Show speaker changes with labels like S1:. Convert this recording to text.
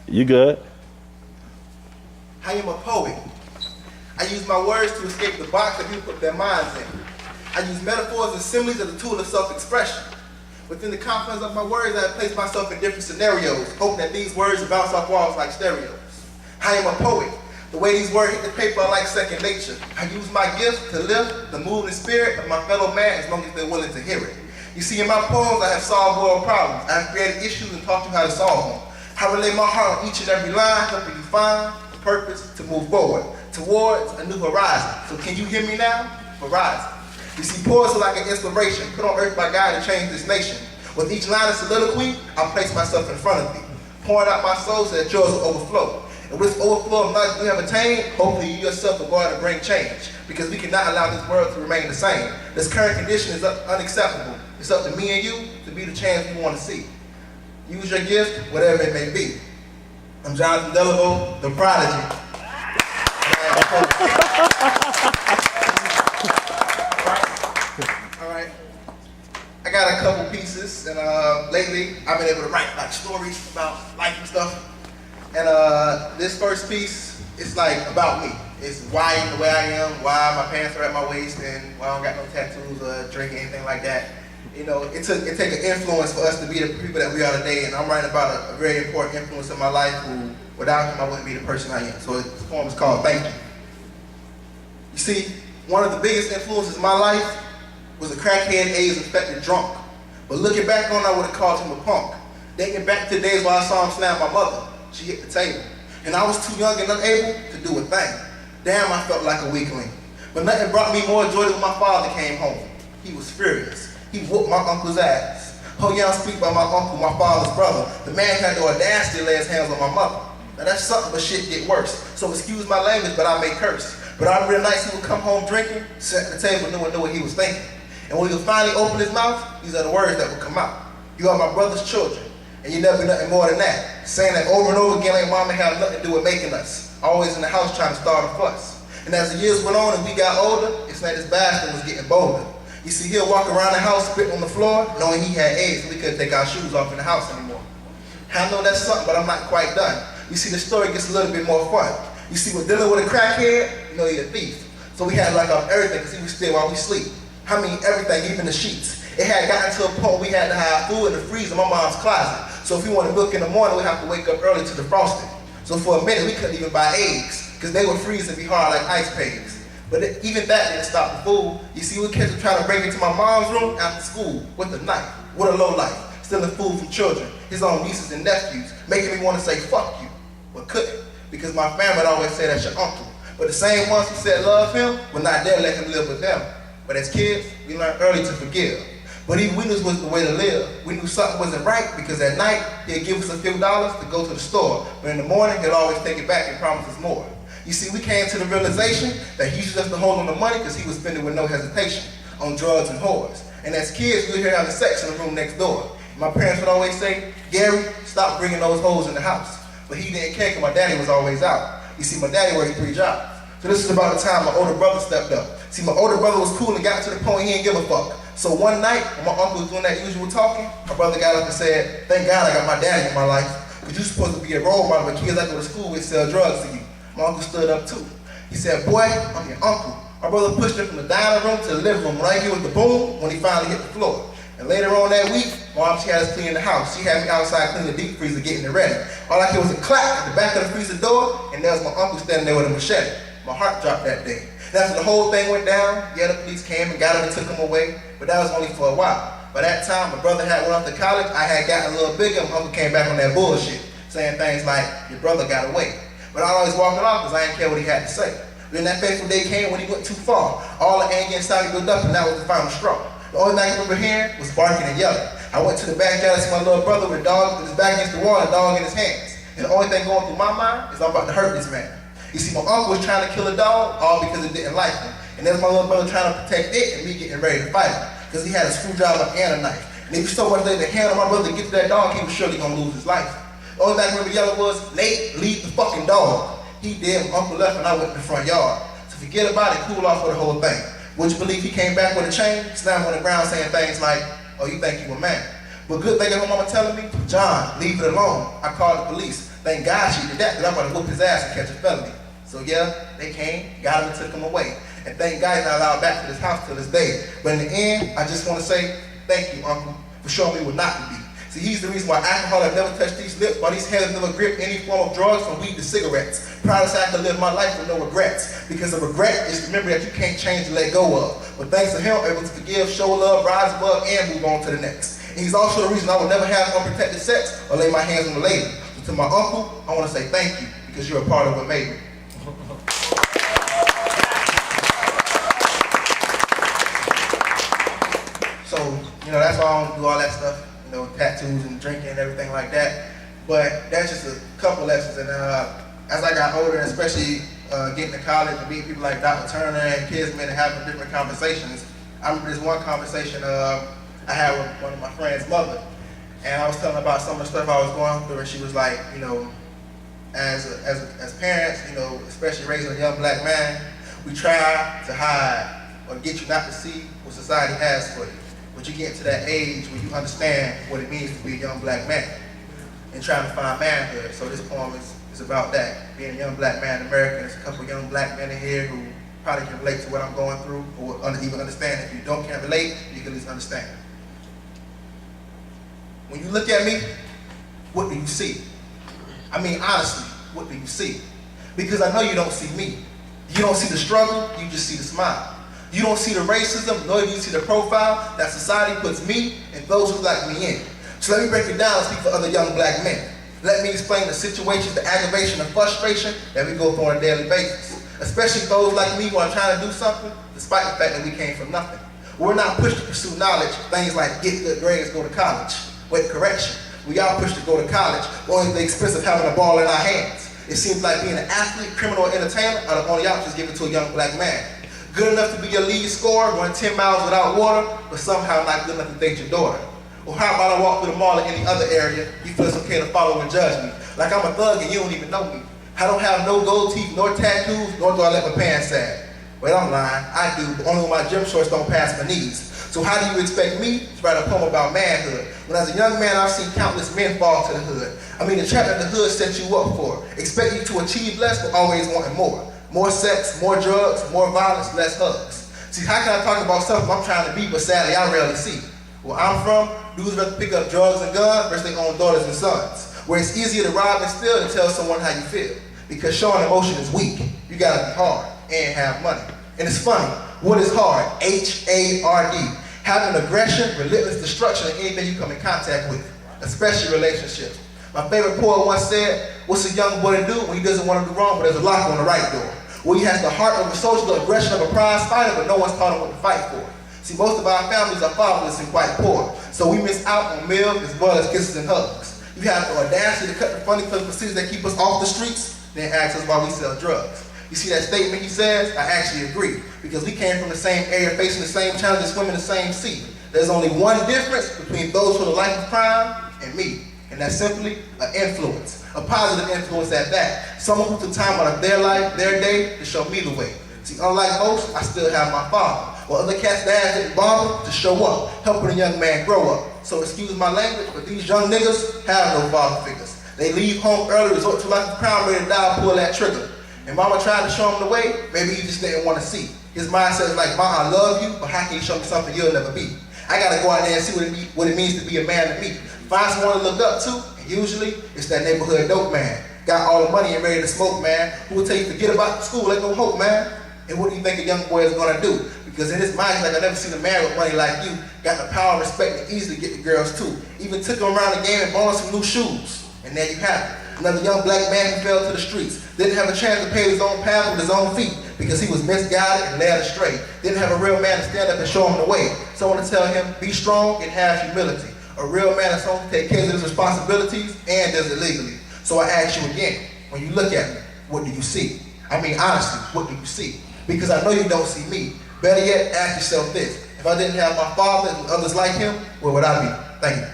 S1: You good?
S2: I am a poet. I use my words to escape the box that people put their minds in. I use metaphors and similes as a tool of self-expression. Within the confines of my words, I place myself in different scenarios, hoping that these words bounce off walls like stereos. I am a poet. The way these words hit the paper are like second nature. I use my gift to lift the mood and spirit of my fellow man as long as they're willing to hear it. You see, in my poems, I have solved world problems. I have created issues and taught you how to solve them. I relay my heart on each and every line, helping you find the purpose to move forward, towards a new horizon. So can you hear me now? Horizon. You see, poets are like an inspiration put on earth by God to change this nation. With each line of soliloquy, I place myself in front of thee, pouring out my soul so that yours will overflow. And with this overflow of knowledge we have attained, hopefully you yourself will go out and bring change, because we cannot allow this world to remain the same. This current condition is unacceptable. It's up to me and you to be the change we want to see. Use your gift, whatever it may be. I'm Jonathan Delavo, the Prodigy. All right. I got a couple pieces, and lately I've been able to write like stories about life and stuff. And this first piece is like about me. It's why I'm the way I am, why my pants are at my waist, and why I don't got no tattoos or drink or anything like that. You know, it take an influence for us to be the people that we are today, and I'm writing about a very important influence in my life who, without him, I wouldn't be the person I am. So this poem is called Thank You. You see, one of the biggest influences in my life was a crackhead, AIDS-infected drunk. But looking back on it, I would have called him a punk. Thinking back to the days where I saw him slam my mother, she hit the table. And I was too young and unable to do a thing. Damn, I felt like a weakling. But nothing brought me more joy than when my father came home. He was furious. He whooped my uncle's ass. Oh yeah, I speak about my uncle, my father's brother. The man had the audacity to lay his hands on my mother. Now that's something, but shit get worse. So excuse my language, but I may curse. But on real nights he would come home drinking, sit at the table, no one knew what he was thinking. And when he would finally open his mouth, these are the words that would come out. You are my brother's children, and you never be nothing more than that. Saying that over and over again like mama had nothing to do with making us. Always in the house trying to start a fuss. And as the years went on and we got older, it's like this bastard was getting bolder. You see, he'll walk around the house, spit on the floor, knowing he had AIDS, so we couldn't take our shoes off in the house anymore. I know that's something, but I'm not quite done. You see, the story gets a little bit more fun. You see, we're dealing with a crackhead, you know he's a thief. So we had to lock up everything, because he would steal while we sleep. I mean, everything, even the sheets. It had gotten to a point where we had to hide food in the freezer in my mom's closet. So if we wanted milk in the morning, we'd have to wake up early to defrost it. So for a minute, we couldn't even buy eggs, because they would freeze and be hard like ice pegs. But even that didn't stop the fool. You see, we kids were trying to break into my mom's room after school with a knife, with a low life, stealing food from children, his own nieces and nephews, making me want to say, fuck you, but couldn't, because my family would always say that's your uncle. But the same ones who said love him were not there to let him live with them. But as kids, we learned early to forgive. But even we knew this was the way to live. We knew something wasn't right, because at night, he'd give us a few dollars to go to the store, but in the morning, he'd always take it back and promise us more. You see, we came to the realization that he used us to hold on the money because he was spending with no hesitation on drugs and whores. And as kids, we would hear having sex in the room next door. My parents would always say, Gary, stop bringing those hoes in the house. But he didn't care because my daddy was always out. You see, my daddy worked 3 jobs. So this is about the time my older brother stepped up. See, my older brother was cool and got to the point he didn't give a fuck. So one night, when my uncle was doing that usual talking, my brother got up and said, thank God I got my daddy in my life, because you're supposed to be a role model when kids I go to school with sell drugs to you. My uncle stood up too. He said, boy, I'm your uncle. My brother pushed him from the dining room to the living room right here with the boom when he finally hit the floor. And later on that week, Mom, she had us cleaning the house. She had me outside cleaning the deep freezer, getting it ready. All I heard was a clap at the back of the freezer door, and there was my uncle standing there with a machete. My heart dropped that day. And after the whole thing went down, yeah, the police came and got him and took him away, but that was only for a while. By that time, my brother had went off to college, I had gotten a little bigger, and my uncle came back on that bullshit, saying things like, your brother got away. But I always walked it off because I didn't care what he had to say. Then that fateful day came when he went too far. All the anger inside built up, and that was the final straw. The only thing I can remember hearing was barking and yelling. I went to the backyard to see my little brother with a dog with his back against the wall and a dog in his hands. And the only thing going through my mind is I'm about to hurt this man. You see, my uncle was trying to kill a dog, all because it didn't like him. And there's my little brother trying to protect it and me getting ready to fight him, because he had a screwdriver and a knife. And if you so much laid the hand on my brother to get to that dog, he was surely gonna lose his life. The only thing I remember yelling was, Nate, leave the fucking dog. He did, my uncle left and I went in the front yard. To forget about it, cool off for the whole thing. Would you believe he came back with a chain, slammed on the ground saying things like, oh, you think you a man? But good thing my mama telling me, John, leave it alone. I called the police. Thank God she did that, because I'm going to whoop his ass and catch a felony. So yeah, they came, got him and took him away. And thank God he's not allowed back to this house till this day. But in the end, I just want to say, thank you, Uncle, for showing me what not to be. See, he's the reason why alcohol has never touched these lips, while these hands never gripped any form of drugs from weed to cigarettes. Proud to say I can live my life with no regrets, because a regret is the memory that you can't change and let go of. But thanks to him, I'm able to forgive, show love, rise above, and move on to the next. And he's also the reason I will never have unprotected sex or lay my hands on a lady. So to my uncle, I want to say thank you, because you're a part of what made me. So, that's why I don't do all that stuff, tattoos and drinking and everything like that. But that's just a couple lessons. And as I got older, and especially getting to college and meeting people like Dr. Turner and Kismet and having different conversations, I remember this one conversation I had with one of my friend's mother. And I was telling her about some of the stuff I was going through, and she was like, as parents, especially raising a young black man, we try to hide or get you not to see what society has for you. But you get to that age where you understand what it means to be a young black man and trying to find manhood. So this poem is about that, being a young black man in America. There's a couple young black men in here who probably can relate to what I'm going through, or even understand. If you can't relate, you can at least understand. When you look at me, what do you see? I mean, honestly, what do you see? Because I know you don't see me. You don't see the struggle, you just see the smile. You don't see the racism, nor do you see the profile that society puts me and those who like me in. So let me break it down and speak for other young black men. Let me explain the situations, the aggravation, the frustration that we go through on a daily basis. Especially those like me who are trying to do something, despite the fact that we came from nothing. We're not pushed to pursue knowledge, things like get good grades, go to college. Wait, correction. We are pushed to go to college, only at the expense of having a ball in our hands. It seems like being an athlete, criminal, or entertainer are the only options given to a young black man. Good enough to be your lead scorer, run 10 miles without water, but somehow not good enough to date your daughter. Or how about I walk through the mall in any other area, you feel it's okay to follow and judge me, like I'm a thug and you don't even know me. I don't have no gold teeth, nor tattoos, nor do I let my pants sag. Well, I'm lying, I do, but only when my gym shorts don't pass my knees. So how do you expect me to write a poem about manhood, when as a young man I've seen countless men fall to the hood? I mean, the trap that the hood set you up for, expect you to achieve less, but always wanting more. More sex, more drugs, more violence, less hugs. See, how can I talk about something I'm trying to be, but sadly I rarely see? Where I'm from, dudes rather pick up drugs and guns versus their own daughters and sons. Where it's easier to rob and steal than tell someone how you feel. Because showing emotion is weak. You gotta be hard and have money. And it's funny, what is hard? H-A-R-D. Having aggression, relentless destruction of anything you come in contact with, especially relationships. My favorite poet once said, what's a young boy to do when he doesn't want to do wrong, but there's a lock on the right door? Well, he has the heart of a soldier, the aggression of a prize fighter, but no one's taught him what to fight for. See, most of our families are fatherless and quite poor, so we miss out on meals as well as kisses and hugs. You have the audacity to cut the funding for the facilities that keep us off the streets, then ask us why we sell drugs. You see that statement he says? I actually agree, because we came from the same area, facing the same challenges, swimming the same sea. There's only one difference between those with a life of crime and me, and that's simply an influence, a positive influence at that. Someone who took time out of their life, their day, to show me the way. See, unlike most, I still have my father, while other cats' dads didn't bother to show up, helping a young man grow up. So excuse my language, but these young niggas have no father figures. They leave home early, resort to life of crime, ready to die, pull that trigger. And mama tried to show him the way, maybe he just didn't want to see. His mindset is like, Ma, I love you, but how can you show me something you'll never be? I gotta go out there and see what it means to be a man to me. Find someone to look up to, and usually it's that neighborhood dope man. Got all the money and ready to smoke, man. Who will tell you forget about school, let go hope, man. And what do you think a young boy is gonna do? Because in his mind, he's like, I've never seen a man with money like you. Got the power and respect and easily get the girls too. Even took him around the game and bought him some new shoes. And there you have it. Another young black man who fell to the streets. Didn't have a chance to pave his own path with his own feet because he was misguided and led astray. Didn't have a real man to stand up and show him the way. Someone to tell him, be strong and have humility. A real man is someone to take care of his responsibilities and does it legally. So I ask you again, when you look at me, what do you see? I mean, honestly, what do you see? Because I know you don't see me. Better yet, ask yourself this. If I didn't have my father and others like him, where would I be? Thank you.